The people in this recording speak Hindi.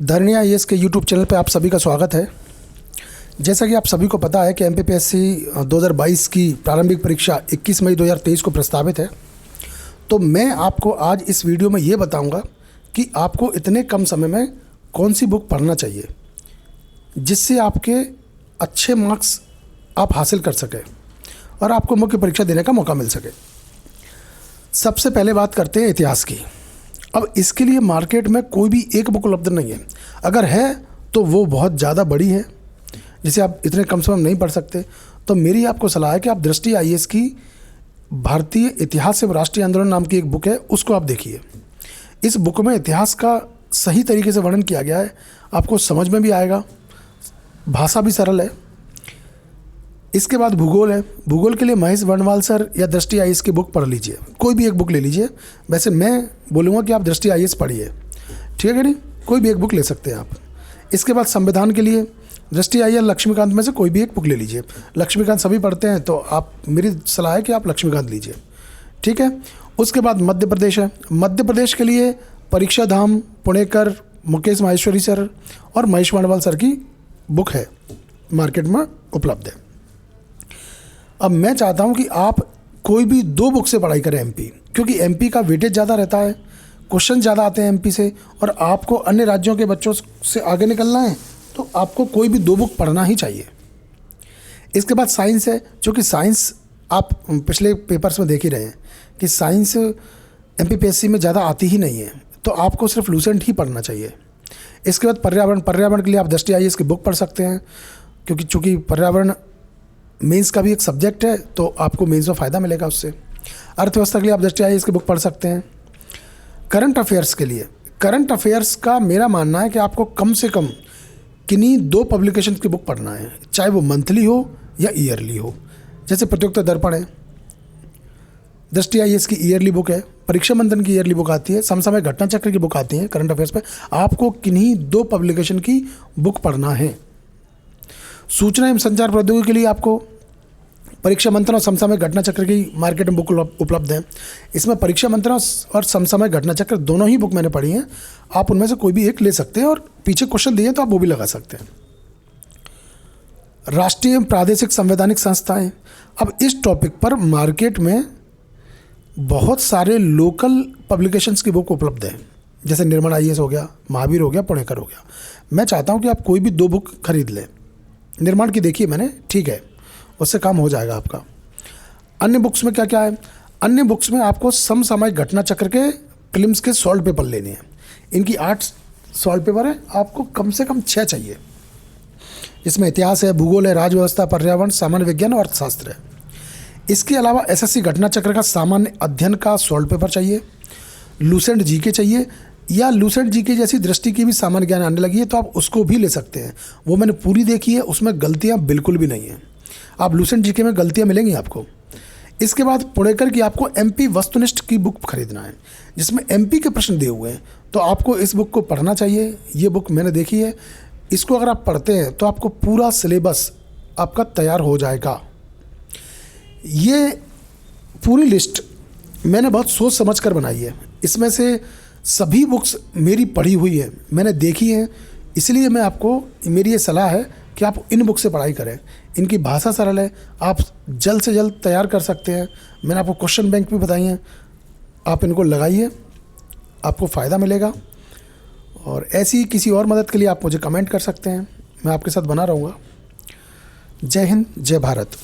धरणी आईएएस के यूट्यूब चैनल पर आप सभी का स्वागत है। जैसा कि आप सभी को पता है कि एमपीपीएससी 2022 की प्रारंभिक परीक्षा 21 मई 2023 को प्रस्तावित है। तो मैं आपको आज इस वीडियो में ये बताऊंगा कि आपको इतने कम समय में कौन सी बुक पढ़ना चाहिए जिससे आपके अच्छे मार्क्स आप हासिल कर सकें और आपको मुख्य परीक्षा देने का मौका मिल सके। सबसे पहले बात करते हैं इतिहास की। अब इसके लिए मार्केट में कोई भी एक बुक उपलब्ध नहीं है, अगर है तो वो बहुत ज़्यादा बड़ी है जिसे आप इतने कम समय में नहीं पढ़ सकते। तो मेरी आपको सलाह है कि आप दृष्टि आईएएस की भारतीय इतिहास एवं राष्ट्रीय आंदोलन नाम की एक बुक है, उसको आप देखिए। इस बुक में इतिहास का सही तरीके से वर्णन किया गया है, आपको समझ में भी आएगा, भाषा भी सरल है। इसके बाद भूगोल है। भूगोल के लिए महेश वर्णवाल सर या दृष्टि आईएएस की बुक पढ़ लीजिए, कोई भी एक बुक ले लीजिए। वैसे मैं बोलूँगा कि आप दृष्टि आईएएस पढ़िए, ठीक है नहीं, कोई भी एक बुक ले सकते हैं आप। इसके बाद संविधान के लिए दृष्टि आईएएस लक्ष्मीकांत में से कोई भी एक बुक ले लीजिए। लक्ष्मीकांत सभी पढ़ते हैं तो आप, मेरी सलाह है कि आप लक्ष्मीकांत लीजिए, ठीक है। उसके बाद मध्य प्रदेश है। मध्य प्रदेश के लिए परीक्षा धाम, पुणेकर, मुकेश माहेश्वरी सर और महेश वर्णवाल सर की बुक है, मार्केट में उपलब्ध है। अब मैं चाहता हूं कि आप कोई भी दो बुक से पढ़ाई करें एमपी, क्योंकि एमपी का वेटेज ज़्यादा रहता है, क्वेश्चन ज़्यादा आते हैं एमपी से, और आपको अन्य राज्यों के बच्चों से आगे निकलना है तो आपको कोई भी दो बुक पढ़ना ही चाहिए। इसके बाद साइंस है, जो कि साइंस आप पिछले पेपर्स में देख ही रहे हैं कि साइंस एमपीपीएससी में ज़्यादा आती ही नहीं है, तो आपको सिर्फ लूसेंट ही पढ़ना चाहिए। इसके बाद पर्यावरण के लिए आप दृष्टि आईएएस की बुक पढ़ सकते हैं, क्योंकि चूँकि पर्यावरण मेंस का भी एक सब्जेक्ट है तो आपको मेंस में फ़ायदा मिलेगा उससे। अर्थव्यवस्था के लिए आप दृष्टि आईएएस की बुक पढ़ सकते हैं। करंट अफेयर्स के लिए, करंट अफेयर्स का मेरा मानना है कि आपको कम से कम किन्हीं दो पब्लिकेशन की बुक पढ़ना है, चाहे वो मंथली हो या ईयरली हो। जैसे प्रतियोगिता दर्पण है, दृष्टि आईएएस की ईयरली बुक है, परीक्षा मंथन की ईयरली बुक आती है, समसामय घटना चक्र की बुक आती है करंट अफेयर्स पे। आपको किन्हीं दो पब्लिकेशन की बुक पढ़ना है। सूचना एवं संचार प्रौद्योगिकी के लिए आपको परीक्षा मंथन और समसामयिक घटना चक्र की मार्केट में बुक उपलब्ध है। इसमें परीक्षा मंथन और समसामयिक घटना चक्र दोनों ही बुक मैंने पढ़ी हैं, आप उनमें से कोई भी एक ले सकते हैं, और पीछे क्वेश्चन दिए तो आप वो भी लगा सकते हैं। राष्ट्रीय एवं प्रादेशिक संवैधानिक संस्थाएं, अब इस टॉपिक पर मार्केट में बहुत सारे लोकल पब्लिकेशंस की बुक उपलब्ध है, जैसे निर्मल आईएएस हो गया, महावीर हो गया, पुणेकर हो गया। मैं चाहता हूँ कि आप कोई भी दो बुक खरीद लें। निर्माण की देखिए मैंने, ठीक है, उससे काम हो जाएगा आपका। अन्य बुक्स में क्या क्या है? अन्य बुक्स में आपको समसामयिक घटना चक्र के प्रीलिम्स के सॉल्व पेपर लेने हैं। इनकी 8 सॉल्व पेपर है, आपको कम से कम 6 चाहिए। इसमें इतिहास है, भूगोल है, राज व्यवस्था, पर्यावरण, सामान्य विज्ञान और अर्थशास्त्र है। इसके अलावा एसएससी घटना चक्र का सामान्य अध्ययन का सॉल्व पेपर चाहिए, लूसेंट जीके चाहिए, या लूसेंट जीके जैसी दृष्टि की भी सामान्य ज्ञान आने लगी है तो आप उसको भी ले सकते हैं। वो मैंने पूरी देखी है, उसमें गलतियाँ बिल्कुल भी नहीं हैं। आप लूसेंट जीके में गलतियाँ मिलेंगी आपको। इसके बाद पुणेकर की आपको एमपी वस्तुनिष्ठ की बुक खरीदना है, जिसमें एमपी के प्रश्न दिए हुए हैं, तो आपको इस बुक को पढ़ना चाहिए। ये बुक मैंने देखी है, इसको अगर आप पढ़ते हैं तो आपको पूरा सिलेबस आपका तैयार हो जाएगा। ये पूरी लिस्ट मैंने बहुत सोच समझ कर बनाई है। इसमें से सभी बुक्स मेरी पढ़ी हुई है, मैंने देखी है, इसलिए मैं आपको, मेरी ये सलाह है कि आप इन बुक से पढ़ाई करें। इनकी भाषा सरल है, आप जल्द से जल्द तैयार कर सकते हैं। मैंने आपको क्वेश्चन बैंक भी बताई हैं, आप इनको लगाइए, आपको फ़ायदा मिलेगा। और ऐसी किसी और मदद के लिए आप मुझे कमेंट कर सकते हैं, मैं आपके साथ बना रहूँगा। जय हिंद, जय भारत।